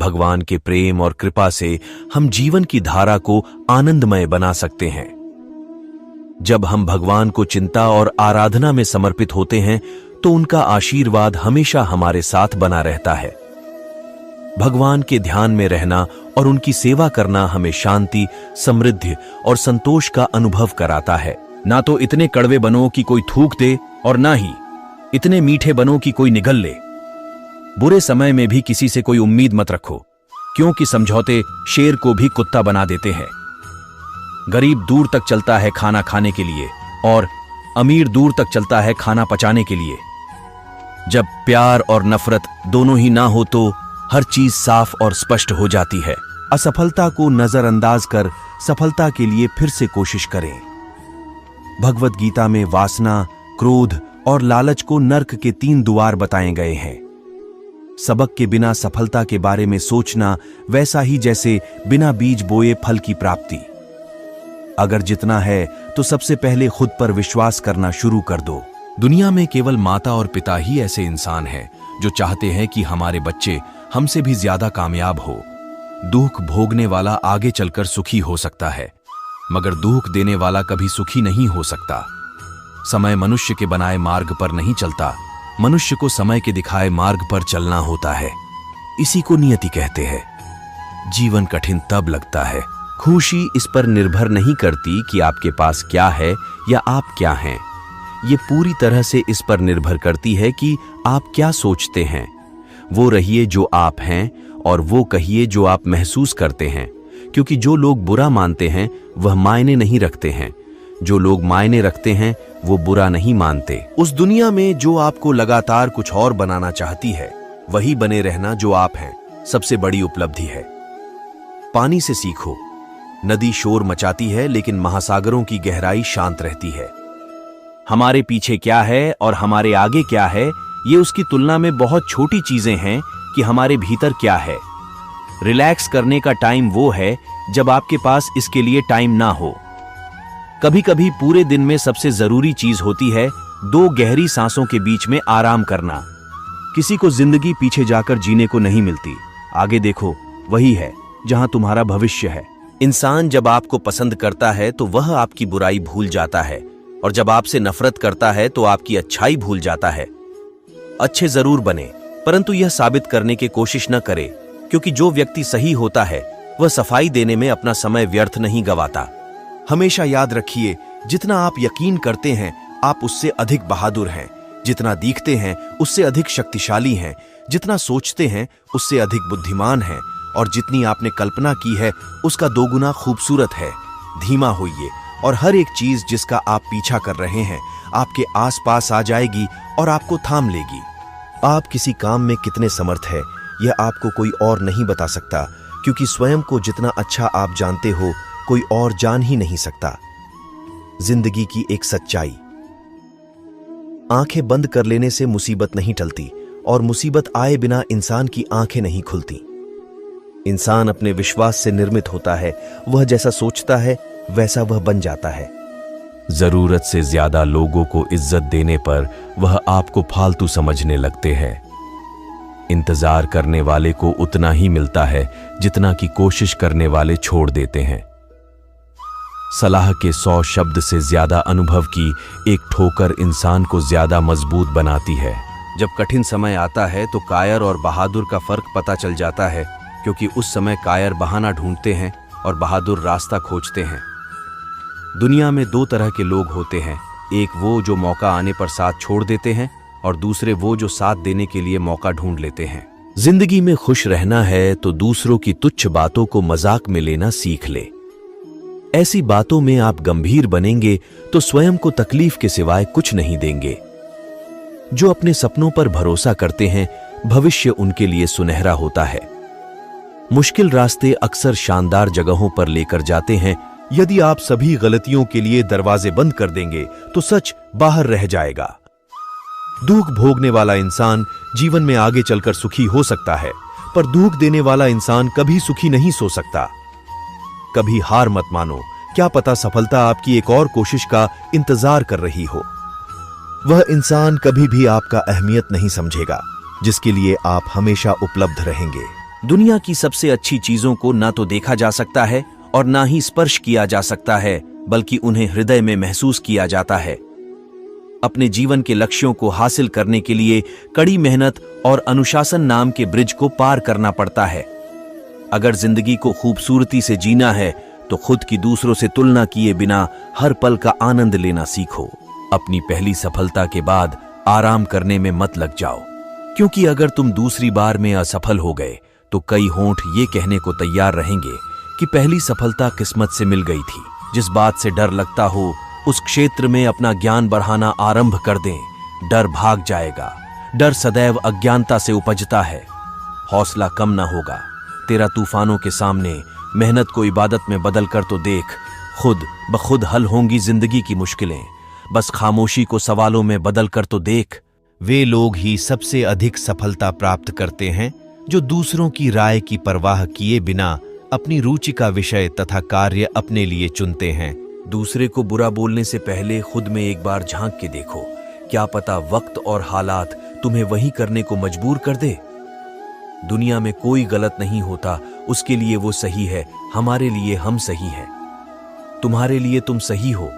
भगवान के प्रेम और कृपा से हम जीवन की धारा को आनंदमय बना सकते हैं। जब हम भगवान को चिंता और आराधना में समर्पित होते हैं तो उनका आशीर्वाद हमेशा हमारे साथ बना रहता है। भगवान के ध्यान में रहना और उनकी सेवा करना हमें शांति, समृद्धि और संतोष का अनुभव कराता है। ना तो इतने कड़वे बनो कि कोई थूक दे और ना ही इतने मीठे बनो कि कोई निगल ले। बुरे समय में भी किसी से कोई उम्मीद मत रखो, क्योंकि समझौते शेर को भी कुत्ता बना देते हैं। गरीब दूर तक चलता है खाना खाने के लिए और अमीर दूर तक चलता है खाना पचाने के लिए। जब प्यार और नफरत दोनों ही ना हो तो हर चीज साफ और स्पष्ट हो जाती है। असफलता को नजरअंदाज कर सफलता के लिए फिर से कोशिश करें। भगवत गीता में वासना, क्रोध और लालच को नर्क के 3 द्वार बताए गए हैं। सबक के बिना सफलता के बारे में सोचना वैसा ही जैसे बिना बीज बोए फल की प्राप्ति। अगर जितना है तो सबसे पहले खुद पर विश्वास करना शुरू कर दो। दुनिया में केवल माता और पिता ही ऐसे इंसान हैं जो चाहते हैं कि हमारे बच्चे हमसे भी ज्यादा कामयाब हो। दुख भोगने वाला आगे चलकर सुखी हो सकता है, मगर दुख देने वाला कभी सुखी नहीं हो सकता। समय मनुष्य के बनाए मार्ग पर नहीं चलता, मनुष्य को समय के दिखाए मार्ग पर चलना होता है। इसी को नियति कहते हैं। जीवन कठिन तब लगता है। खुशी इस पर निर्भर नहीं करती कि आपके पास क्या है या आप क्या हैं। ये पूरी तरह से इस पर निर्भर करती है कि आप क्या सोचते हैं। वो रहिए जो आप हैं और वो कहिए जो आप महसूस करते हैं, क्योंकि जो लोग बुरा मानते हैं वह मायने नहीं रखते हैं, जो लोग मायने रखते हैं वो बुरा नहीं मानते। उस दुनिया में जो आपको लगातार कुछ और बनाना चाहती है, वही बने रहना जो आप हैं सबसे बड़ी उपलब्धि है। पानी से सीखो। नदी शोर मचाती है लेकिन महासागरों की गहराई शांत रहती है। हमारे पीछे क्या है और हमारे आगे क्या है, ये उसकी तुलना में बहुत छोटी चीजें हैं कि हमारे भीतर क्या है। रिलैक्स करने का टाइम वो है जब आपके पास इसके लिए टाइम ना हो। कभी कभी पूरे दिन में सबसे जरूरी चीज होती है 2 गहरी सांसों के बीच में आराम करना। किसी को जिंदगी पीछे जाकर जीने को नहीं मिलती, आगे देखो, वही है जहां तुम्हारा भविष्य है। इंसान जब आपको पसंद करता है तो वह आपकी बुराई भूल जाता है, और जब आपसे नफरत करता है तो आपकी अच्छाई भूल जाता है। अच्छे जरूर बने, परंतु यह साबित करने की कोशिश न करे, क्योंकि जो व्यक्ति सही होता है वह सफाई देने में अपना समय व्यर्थ नहीं गवाता। हमेशा याद रखिए, जितना आप यकीन करते हैं आप उससे अधिक बहादुर हैं, जितना दिखते हैं उससे अधिक शक्तिशाली हैं, जितना सोचते हैं उससे अधिक बुद्धिमान हैं, और जितनी आपने कल्पना की है उसका 2 गुना खूबसूरत है। धीमा होइए और हर एक चीज जिसका आप पीछा कर रहे हैं आपके आसपास आ जाएगी और आपको थाम लेगी। आप किसी काम में कितने समर्थ हैं यह आपको कोई और नहीं बता सकता, क्योंकि स्वयं को जितना अच्छा आप जानते हो कोई और जान ही नहीं सकता। जिंदगी की एक सच्चाई, आंखें बंद कर लेने से मुसीबत नहीं टलती, और मुसीबत आए बिना इंसान की आंखें नहीं खुलती। इंसान अपने विश्वास से निर्मित होता है, वह जैसा सोचता है वैसा वह बन जाता है। जरूरत से ज्यादा लोगों को इज्जत देने पर वह आपको फालतू समझने लगते हैं। इंतजार करने वाले को उतना ही मिलता है जितना कि कोशिश करने वाले छोड़ देते हैं। सलाह के 100 शब्द से ज्यादा अनुभव की एक ठोकर इंसान को ज्यादा मजबूत बनाती है। जब कठिन समय आता है तो कायर और बहादुर का फर्क पता चल जाता है, क्योंकि उस समय कायर बहाना ढूंढते हैं और बहादुर रास्ता खोजते हैं। दुनिया में 2 तरह के लोग होते हैं, एक वो जो मौका आने पर साथ छोड़ देते हैं, और दूसरे वो जो साथ देने के लिए मौका ढूंढ लेते हैं। जिंदगी में खुश रहना है तो दूसरों की तुच्छ बातों को मजाक में लेना सीख ले। ऐसी बातों में आप गंभीर बनेंगे तो स्वयं को तकलीफ के सिवाय कुछ नहीं देंगे। जो अपने सपनों पर भरोसा करते हैं भविष्य उनके लिए सुनहरा होता है। मुश्किल रास्ते अक्सर शानदार जगहों पर लेकर जाते हैं। यदि आप सभी गलतियों के लिए दरवाजे बंद कर देंगे तो सच बाहर रह जाएगा। दुख भोगने वाला इंसान जीवन में आगे चलकर सुखी हो सकता है, पर दुख देने वाला इंसान कभी सुखी नहीं सो सकता। कभी हार मत मानो, क्या पता सफलता आपकी एक और कोशिश का इंतजार कर रही हो। वह इंसान कभी भी आपका अहमियत नहीं समझेगा जिसके लिए आप हमेशा उपलब्ध रहेंगे। दुनिया की सबसे अच्छी चीजों को ना तो देखा जा सकता है और ना ही स्पर्श किया जा सकता है, बल्कि उन्हें हृदय में महसूस किया जाता है। अपने जीवन के लक्ष्यों को हासिल करने के लिए कड़ी मेहनत और अनुशासन नाम के ब्रिज को पार करना पड़ता है। अगर जिंदगी को खूबसूरती से जीना है तो खुद की दूसरों से तुलना किए बिना हर पल का आनंद लेना सीखो। अपनी पहली सफलता के बाद आराम करने में मत लग जाओ, क्योंकि अगर तुम दूसरी बार में असफल हो गए तो कई होंठ ये कहने को तैयार रहेंगे कि पहली सफलता किस्मत से मिल गई थी। जिस बात से डर लगता हो उस क्षेत्र में अपना ज्ञान बढ़ाना आरंभ कर दें। डर भाग जाएगा। डर सदैव अज्ञानता से उपजता है। हौसला कम ना होगा। तेरा तूफानों के सामने मेहनत को इबादत में बदल कर तो देख, खुद ब खुद हल होंगी जिंदगी की मुश्किलें। बस खामोशी को सवालों में बदल कर तो देख। वे लोग ही सबसे अधिक सफलता प्राप्त करते हैं जो दूसरों की राय की परवाह किए बिना अपनी रुचि का विषय तथा कार्य अपने लिए चुनते हैं। दूसरे को बुरा बोलने से पहले खुद में एक बार झांक के देखो। क्या पता वक्त और हालात तुम्हें वही करने को मजबूर कर दे। दुनिया में कोई गलत नहीं होता, उसके लिए वो सही है। हमारे लिए हम सही हैं। तुम्हारे लिए तुम सही हो।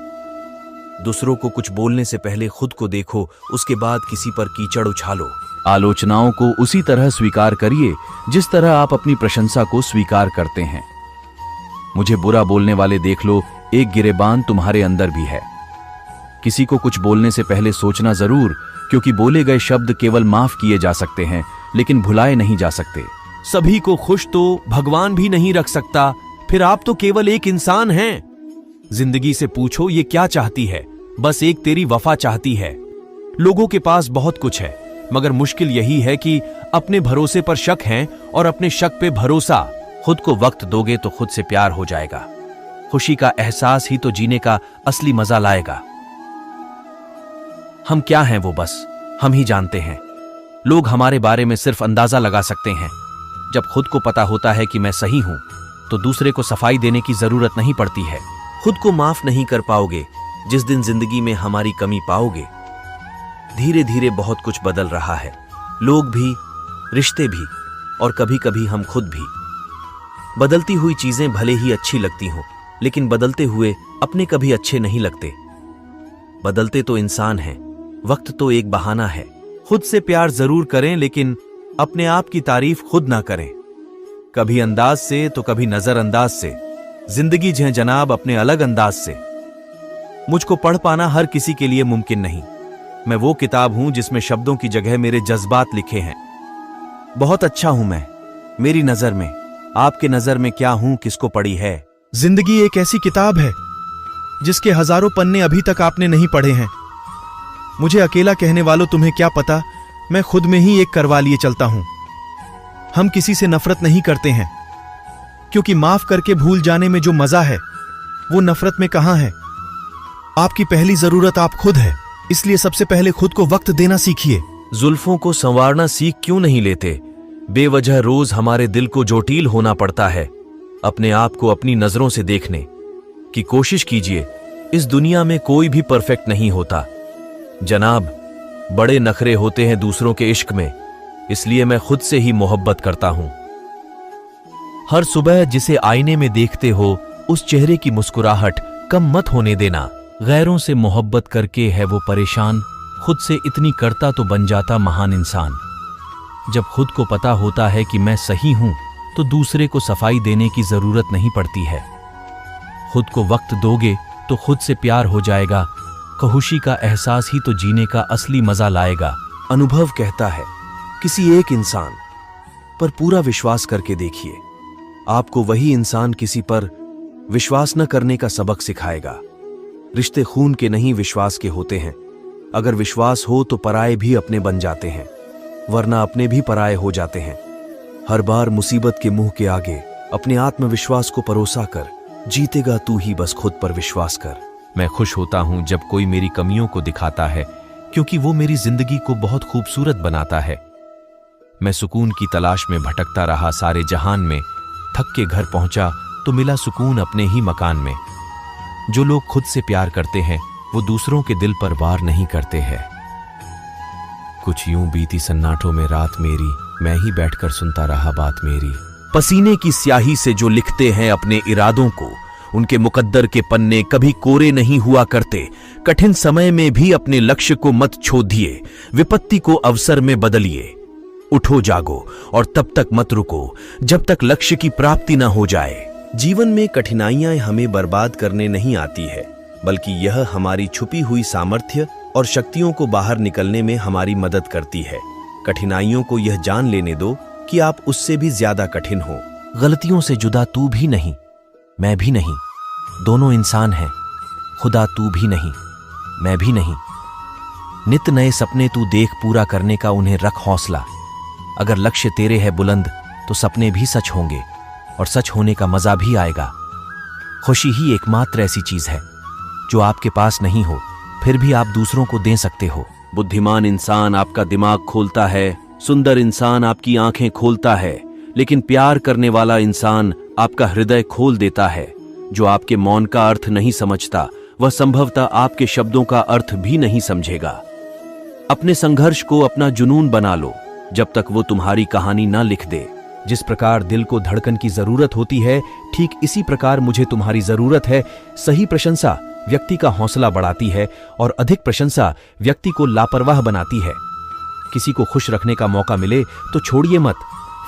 दूसरों को कुछ बोलने से पहले खुद को देखो, उसके बाद किसी पर कीचड़ उछालो। आलोचनाओं को उसी तरह स्वीकार करिए जिस तरह आप अपनी प्रशंसा को स्वीकार करते हैं। मुझे बुरा बोलने वाले देख लो, एक गिरेबान तुम्हारे अंदर भी है। किसी को कुछ बोलने से पहले सोचना जरूर, क्योंकि बोले गए शब्द केवल माफ किए जा सकते हैं, लेकिन भुलाए नहीं जा सकते। सभी को खुश तो भगवान भी नहीं रख सकता, फिर आप तो केवल एक इंसान हैं। जिंदगी से पूछो ये क्या चाहती है, बस एक तेरी वफा चाहती है। लोगों के पास बहुत कुछ है, मगर मुश्किल यही है कि अपने भरोसे पर शक है और अपने शक पे भरोसा। खुद को वक्त दोगे तो खुद से प्यार हो जाएगा। खुशी का एहसास ही तो जीने का असली मजा लाएगा। हम क्या हैं वो बस हम ही जानते हैं। लोग हमारे बारे में सिर्फ अंदाजा लगा सकते हैं। जब खुद को पता होता है कि मैं सही हूं तो दूसरे को सफाई देने की जरूरत नहीं पड़ती है। खुद को माफ नहीं कर पाओगे जिस दिन जिंदगी में हमारी कमी पाओगे। धीरे धीरे बहुत कुछ बदल रहा है, लोग भी, रिश्ते भी, और कभी कभी हम खुद भी। बदलती हुई चीजें भले ही अच्छी लगती हों, लेकिन बदलते हुए अपने कभी अच्छे नहीं लगते। बदलते तो इंसान हैं, वक्त तो एक बहाना है। खुद से प्यार जरूर करें, लेकिन अपने आप की तारीफ खुद ना करें। कभी अंदाज से तो कभी नजरअंदाज से। जिंदगी जी जनाब अपने अलग अंदाज से। मुझको पढ़ पाना हर किसी के लिए मुमकिन नहीं। मैं वो किताब हूं जिसमें शब्दों की जगह मेरे जज्बात लिखे हैं। बहुत अच्छा हूं मैं, मेरी नजर में। आपके नजर में क्या हूं किसको पड़ी है। जिंदगी एक ऐसी किताब है जिसके हजारों पन्ने अभी तक आपने नहीं पढ़े हैं। मुझे अकेला कहने वालों तुम्हें क्या पता, मैं खुद में ही एक करवा लिए चलता हूं। हम किसी से नफरत नहीं करते हैं, क्योंकि माफ करके भूल जाने में जो मजा है वो नफरत में कहां है। आपकी पहली जरूरत आप खुद है, इसलिए सबसे पहले खुद को वक्त देना सीखिए। जुल्फों को संवारना सीख क्यों नहीं लेते। बेवजह रोज हमारे दिल को जोटील होना पड़ता है। अपने आप को अपनी नजरों से देखने की कोशिश कीजिए। इस दुनिया में कोई भी परफेक्ट नहीं होता जनाब। बड़े नखरे होते हैं दूसरों के इश्क में, इसलिए मैं खुद से ही मोहब्बत करता हूं। हर सुबह जिसे आईने में देखते हो उस चेहरे की मुस्कुराहट कम मत होने देना। गैरों से मोहब्बत करके है वो परेशान, खुद से इतनी करता तो बन जाता महान इंसान। जब खुद को पता होता है कि मैं सही हूं तो दूसरे को सफाई देने की जरूरत नहीं पड़ती है। खुद को वक्त दोगे तो खुद से प्यार हो जाएगा। खुशी का एहसास ही तो जीने का असली मजा लाएगा। अनुभव कहता है किसी एक इंसान पर पूरा विश्वास करके देखिए, आपको वही इंसान किसी पर विश्वास न करने का सबक सिखाएगा। रिश्ते खून के नहीं विश्वास के होते हैं। अगर विश्वास हो तो पराये भी अपने बन जाते हैं, वरना अपने भी पराये हो जाते हैं। हर बार मुसीबत के मुंह के आगे अपने आत्मविश्वास को परोसा कर, जीतेगा तू ही, बस खुद पर विश्वास कर। मैं खुश होता हूं जब कोई मेरी कमियों को दिखाता है, क्योंकि वो मेरी जिंदगी को बहुत खूबसूरत बनाता है। मैं सुकून की तलाश में भटकता रहा सारे जहान में, थक के घर पहुंचा तो मिला सुकून अपने ही मकान में। जो लोग खुद से प्यार करते हैं वो दूसरों के दिल पर वार नहीं करते हैं। कुछ यूं बीती सन्नाटों में रात मेरी, मैं ही बैठकर सुनता रहा बात मेरी। पसीने की स्याही से जो लिखते हैं अपने इरादों को, उनके मुकद्दर के पन्ने कभी कोरे नहीं हुआ करते। कठिन समय में भी अपने लक्ष्य को मत छोड़िए, विपत्ति को अवसर में बदलिए। उठो जागो और तब तक मत रुको जब तक लक्ष्य की प्राप्ति न हो जाए। जीवन में कठिनाइयां हमें बर्बाद करने नहीं आती है, बल्कि यह हमारी छुपी हुई सामर्थ्य और शक्तियों को बाहर निकलने में हमारी मदद करती है। कठिनाइयों को यह जान लेने दो कि आप उससे भी ज्यादा कठिन हो। गलतियों से जुदा तू भी नहीं, मैं भी नहीं, दोनों इंसान हैं। खुदा तू भी नहीं, मैं भी नहीं। नित नए सपने तू देख, पूरा करने का उन्हें रख हौसला। अगर लक्ष्य तेरे है बुलंद तो सपने भी सच होंगे और सच होने का मजा भी आएगा। खुशी ही एकमात्र ऐसी चीज है जो आपके पास नहीं हो फिर भी आप दूसरों को दे सकते हो। बुद्धिमान इंसान आपका दिमाग खोलता है, सुंदर इंसान आपकी आंखें खोलता है, लेकिन प्यार करने वाला इंसान आपका हृदय खोल देता है। जो आपके मौन का अर्थ नहीं समझता, वह संभवतः आपके शब्दों का अर्थ भी नहीं समझेगा। अपने संघर्ष को अपना जुनून बना लो जब तक वो तुम्हारी कहानी ना लिख दे। जिस प्रकार दिल को धड़कन की जरूरत होती है, ठीक इसी प्रकार मुझे तुम्हारी जरूरत है। सही प्रशंसा व्यक्ति का हौसला बढ़ाती है और अधिक प्रशंसा व्यक्ति को लापरवाह बनाती है। किसी को खुश रखने का मौका मिले तो छोड़िए मत।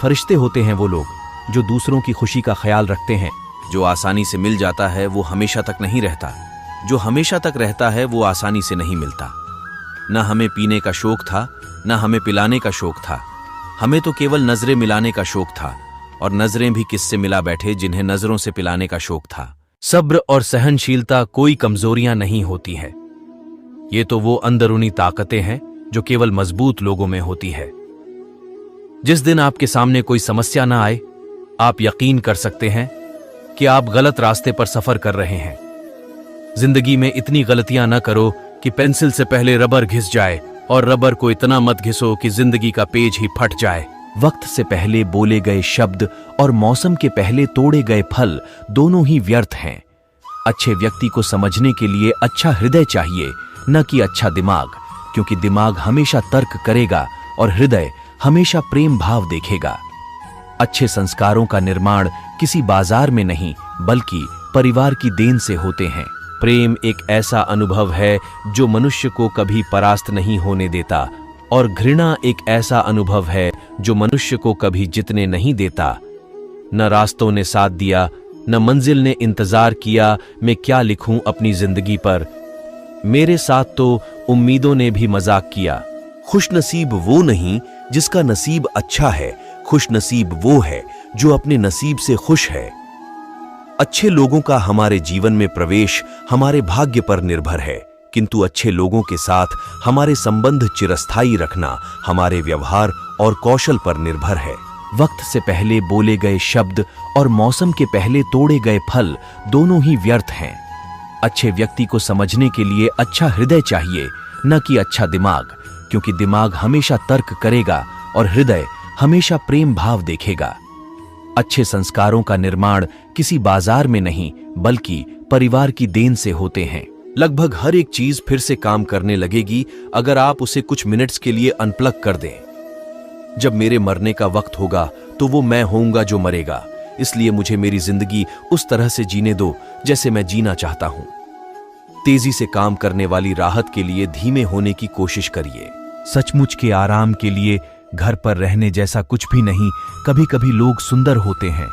फरिश्ते होते हैं वो लोग जो दूसरों की खुशी का ख्याल रखते हैं। जो आसानी से मिल जाता है वो हमेशा तक नहीं रहता, जो हमेशा तक रहता है वो आसानी से नहीं मिलता। न हमें पीने का शौक था, न हमें पिलाने का शौक था, हमें तो केवल नजरें मिलाने का शौक था, और नजरें भी किससे मिला बैठे जिन्हें नजरों से पिलाने का शौक था। सब्र और सहनशीलता कोई कमजोरियां नहीं होती है, ये तो वो अंदरूनी ताकतें हैं जो केवल मजबूत लोगों में होती है। जिस दिन आपके सामने कोई समस्या ना आए, आप यकीन कर सकते हैं कि आप गलत रास्ते पर सफर कर रहे हैं। जिंदगी में इतनी गलतियां न करो कि पेंसिल से पहले रबर घिस जाए, और रबर को इतना मत घिसो कि जिंदगी का पेज ही फट जाए। वक्त से पहले बोले गए शब्द और मौसम के पहले तोड़े गए फल दोनों ही व्यर्थ हैं। अच्छे व्यक्ति को समझने के लिए अच्छा हृदय चाहिए, न कि अच्छा दिमाग, क्योंकि दिमाग हमेशा तर्क करेगा और हृदय हमेशा प्रेम भाव देखेगा। अच्छे संस्कारों का निर्माण किसी बाजार में नहीं बल्कि परिवार की देन से होते हैं। प्रेम एक ऐसा अनुभव है जो मनुष्य को कभी परास्त नहीं होने देता, और घृणा एक ऐसा अनुभव है जो मनुष्य को कभी जीतने नहीं देता। न रास्तों ने साथ दिया, न मंजिल ने इंतजार किया, मैं क्या लिखूं अपनी जिंदगी पर। मेरे साथ तो उम्मीदों ने भी मजाक किया। खुशनसीब वो नहीं जिसका नसीब अच्छा है, खुशनसीब वो है जो अपने नसीब से खुश है। अच्छे लोगों का हमारे जीवन में प्रवेश हमारे भाग्य पर निर्भर है, किंतु अच्छे लोगों के साथ हमारे संबंध चिरस्थायी रखना हमारे व्यवहार और कौशल पर निर्भर है। वक्त से पहले बोले गए शब्द और मौसम के पहले तोड़े गए फल दोनों ही व्यर्थ हैं। अच्छे व्यक्ति को समझने के लिए अच्छा हृदय चाहिए, न कि अच्छा दिमाग, क्योंकि दिमाग हमेशा तर्क करेगा और हृदय हमेशा प्रेम भाव देखेगा। अच्छे संस्कारों का निर्माण किसी बाजार में नहीं बल्कि परिवार की देन से होते हैं। लगभग हर एक चीज फिर से काम करने लगेगी अगर आप उसे कुछ मिनट्स के लिए अनप्लग कर दें। जब मेरे मरने का वक्त होगा तो वो मैं होऊंगा जो मरेगा, इसलिए मुझे मेरी जिंदगी उस तरह से जीने दो जैसे मैं जीना चाहता हूं। तेजी से काम करने वाली राहत के लिए धीमे होने की कोशिश करिए। सचमुच के आराम के लिए घर पर रहने जैसा कुछ भी नहीं। कभी कभी लोग सुंदर होते हैं,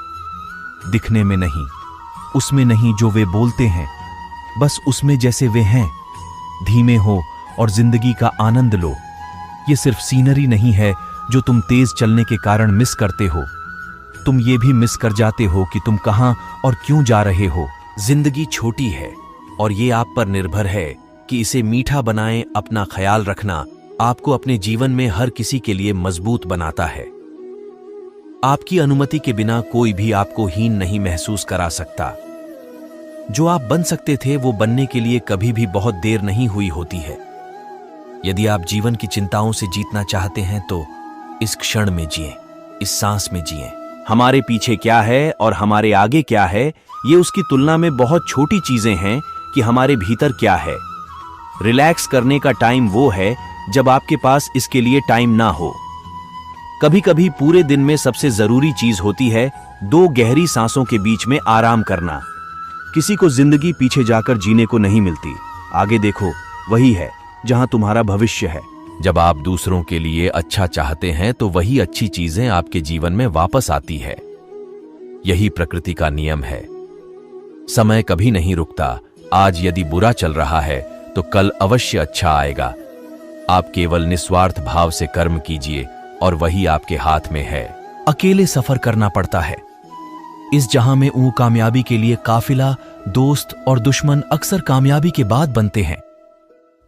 दिखने में नहीं, उसमें नहीं जो वे बोलते हैं, बस उसमें जैसे वे हैं। धीमे हो और जिंदगी का आनंद लो। ये सिर्फ सीनरी नहीं है जो तुम तेज चलने के कारण मिस करते हो, तुम ये भी मिस कर जाते हो कि तुम कहां और क्यों जा रहे हो। जिंदगी छोटी है और ये आप पर निर्भर है कि इसे मीठा बनाएं। अपना ख्याल रखना आपको अपने जीवन में हर किसी के लिए मजबूत बनाता है। आपकी अनुमति के बिना कोई भी आपको हीन नहीं महसूस करा सकता। जो आप बन सकते थे वो बनने के लिए कभी भी बहुत देर नहीं हुई होती है। यदि आप जीवन की चिंताओं से जीतना चाहते हैं तो इस क्षण में जिएं, इस सांस में जिएं। हमारे पीछे क्या है और हमारे आगे क्या है, ये उसकी तुलना में बहुत छोटी चीजें हैं कि हमारे भीतर क्या है। रिलैक्स करने का टाइम वो है जब आपके पास इसके लिए टाइम ना हो। कभी कभी पूरे दिन में सबसे जरूरी चीज होती है 2 गहरी सांसों के बीच में आराम करना। किसी को जिंदगी पीछे जाकर जीने को नहीं मिलती, आगे देखो, वही है जहां तुम्हारा भविष्य है। जब आप दूसरों के लिए अच्छा चाहते हैं तो वही अच्छी चीजें आपके जीवन में वापस आती है। यही प्रकृति का नियम है। समय कभी नहीं रुकता। आज यदि बुरा चल रहा है तो कल अवश्य अच्छा आएगा। आप केवल निस्वार्थ भाव से कर्म कीजिए और वही आपके हाथ में है। अकेले सफर करना पड़ता है। इस जहां में कामयाबी के लिए काफिला, दोस्त और दुश्मन अक्सर कामयाबी के बाद बनते हैं।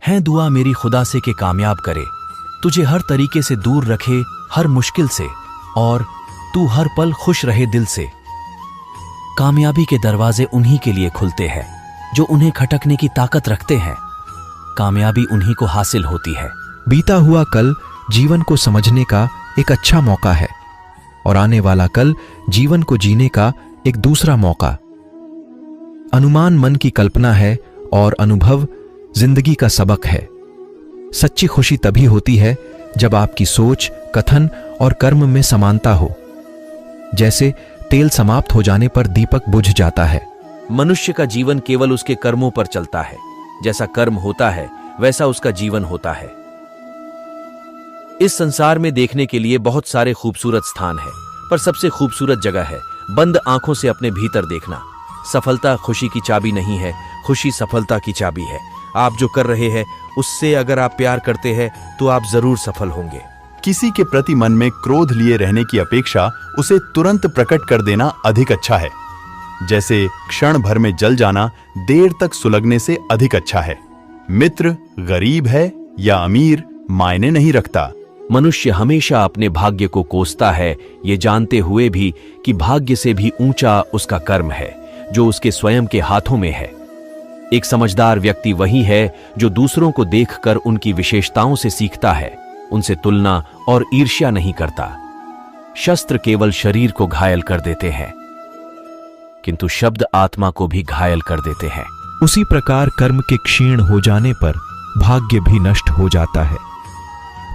दुआ मेरी खुदा से कि कामयाब करे, तुझे हर तरीके से दूर रखे, हर मुश्किल से, और तू हर पल खुश रहे दिल से। कामयाबी के दरवाजे उन्हीं के लिए खुलते हैं जो उन्हें खटकने की ताकत रखते हैं। कामयाबी उन्हीं को हासिल होती है। बीता हुआ कल जीवन को समझने का एक अच्छा मौका है और आने वाला कल जीवन को जीने का एक दूसरा मौका। अनुमान मन की कल्पना है और अनुभव जिंदगी का सबक है। सच्ची खुशी तभी होती है जब आपकी सोच, कथन और कर्म में समानता हो। जैसे तेल समाप्त हो जाने पर दीपक बुझ जाता है। मनुष्य का जीवन केवल उसके कर्मों पर चलता है। जैसा कर्म होता है वैसा उसका जीवन होता है। इस संसार में देखने के लिए बहुत सारे खूबसूरत स्थान हैं, पर सबसे खूबसूरत जगह है बंद आंखों से अपने भीतर देखना। सफलता खुशी की चाबी नहीं है, खुशी सफलता की चाबी है। आप जो कर रहे हैं उससे अगर आप प्यार करते हैं तो आप जरूर सफल होंगे। किसी के प्रति मन में क्रोध लिए रहने की अपेक्षा उसे तुरंत प्रकट कर देना अधिक अच्छा है। जैसे क्षण भर में जल जाना देर तक सुलगने से अधिक अच्छा है। मित्र गरीब है या अमीर मायने नहीं रखता। मनुष्य हमेशा अपने भाग्य को कोसता है, ये जानते हुए भी कि भाग्य से भी ऊंचा उसका कर्म है जो उसके स्वयं के हाथों में है। एक समझदार व्यक्ति वही है जो दूसरों को देखकर उनकी विशेषताओं से सीखता है, उनसे तुलना और ईर्ष्या नहीं करता। शस्त्र केवल शरीर को घायल कर देते हैं, किंतु शब्द आत्मा को भी घायल कर देते हैं। उसी प्रकार कर्म के क्षीण हो जाने पर भाग्य भी नष्ट हो जाता है।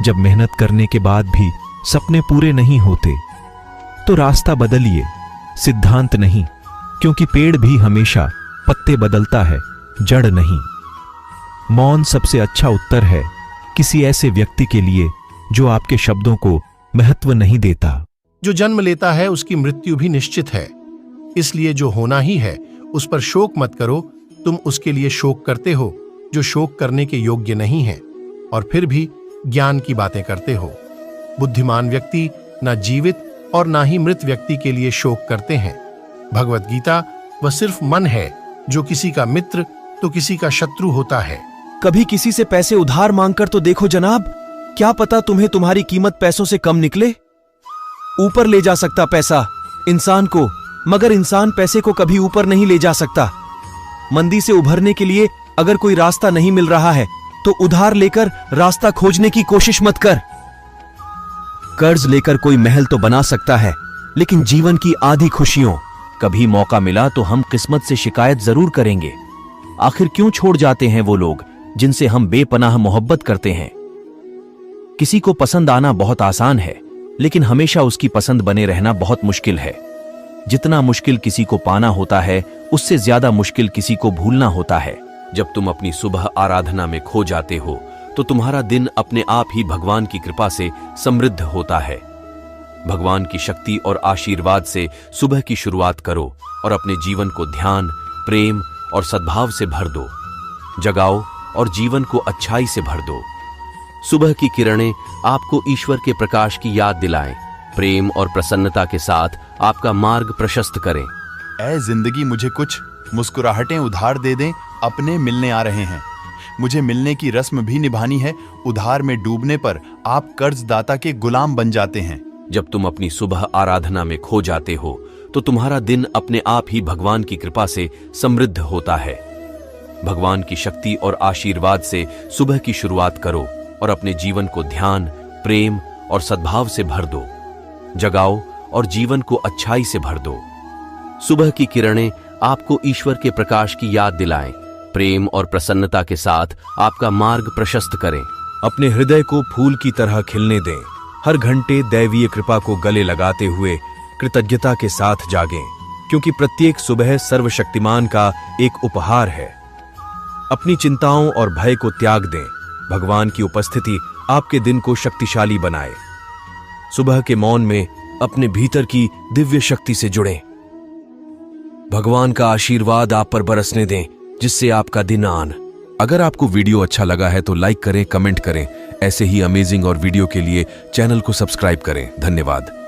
जब मेहनत करने के बाद भी सपने पूरे नहीं होते तो रास्ता बदलिए, सिद्धांत नहीं, क्योंकि पेड़ भी हमेशा पत्ते बदलता है, जड़ नहीं। मौन सबसे अच्छा उत्तर है किसी ऐसे व्यक्ति के लिए जो आपके शब्दों को महत्व नहीं देता। जो जन्म लेता है उसकी मृत्यु भी निश्चित है, इसलिए जो होना ही है उस पर शोक मत करो। तुम उसके लिए शोक करते हो जो शोक करने के योग्य नहीं है, और फिर भी ज्ञान की बातें करते हो। बुद्धिमान व्यक्ति ना जीवित और ना ही मृत व्यक्ति के लिए शोक करते हैं। भगवत गीता वह सिर्फ मन है जो किसी का मित्र तो किसी का शत्रु होता है। कभी किसी से पैसे उधार मांगकर तो देखो जनाब, क्या पता तुम्हें तुम्हारी कीमत पैसों से कम निकले। ऊपर ले जा सकता पैसा इंसान को, मगर इंसान पैसे को कभी ऊपर नहीं ले जा सकता। मंदी से उभरने के लिए अगर कोई रास्ता नहीं मिल रहा है तो उधार लेकर रास्ता खोजने की कोशिश मत कर। कर्ज लेकर कोई महल तो बना सकता है, लेकिन जीवन की आधी खुशियों। कभी मौका मिला तो हम किस्मत से शिकायत जरूर करेंगे। आखिर क्यों छोड़ जाते हैं वो लोग जिनसे हम बेपनाह मोहब्बत करते हैं। किसी को पसंद आना बहुत आसान है, लेकिन हमेशा उसकी पसंद बने रहना बहुत मुश्किल है। जितना मुश्किल किसी को पाना होता है, उससे ज्यादा मुश्किल किसी को भूलना होता है। जब तुम अपनी सुबह आराधना में खो जाते हो तो तुम्हारा दिन अपने आप ही भगवान की कृपा से समृद्ध होता है। भगवान की शक्ति और आशीर्वाद से सुबह की शुरुआत करो और अपने जीवन को ध्यान, प्रेम और सद्भाव से भर दो। जगाओ और जीवन को अच्छाई से भर दो। सुबह की किरणें आपको ईश्वर के प्रकाश की याद दिलाएं। प्रेम और प्रसन्नता के साथ आपका मार्ग प्रशस्त करें। ऐ जिंदगी मुझे कुछ मुस्कुराहटें उधार दे दें, अपने मिलने आ रहे हैं। मुझे मिलने की रस्म भी निभानी है। उधार में डूबने पर आप कर्जदाता के गुलाम बन जाते हैं। जब तुम अपनी सुबह आराधना में खो जाते हो तो तुम्हारा दिन अपने आप ही भगवान की कृपा से समृद्ध होता है। भगवान की शक्ति और आशीर्वाद से सुबह की शुरुआत करो और अपने जीवन को ध्यान, प्रेम और सद्भाव से भर दो। जगाओ और जीवन को अच्छाई से भर दो। सुबह की किरणें आपको ईश्वर के प्रकाश की याद दिलाएं। प्रेम और प्रसन्नता के साथ आपका मार्ग प्रशस्त करें। अपने हृदय को फूल की तरह खिलने दें। हर घंटे दैवीय कृपा को गले लगाते हुए कृतज्ञता के साथ जागें, क्योंकि प्रत्येक सुबह सर्वशक्तिमान का एक उपहार है। अपनी चिंताओं और भय को त्याग दें। भगवान की उपस्थिति आपके दिन को शक्तिशाली बनाए। सुबह के मौन में अपने भीतर की दिव्य शक्ति से जुड़ें। भगवान का आशीर्वाद आप पर बरसने दें, जिससे आपका दिन आन। अगर आपको वीडियो अच्छा लगा है तो लाइक करें, कमेंट करें। ऐसे ही अमेजिंग और वीडियो के लिए चैनल को सब्सक्राइब करें। धन्यवाद।